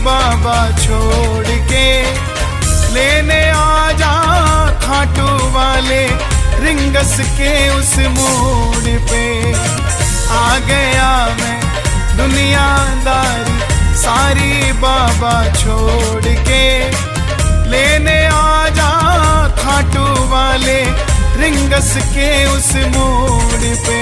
बाबा छोड़ के लेने आ जा खाटू वाले रिंगस के उस मोड़ पे। आ गया मैं दुनियादारी सारी बाबा छोड़ के लेने आ जा खाटू वाले रिंगस के उस मोड़ पे।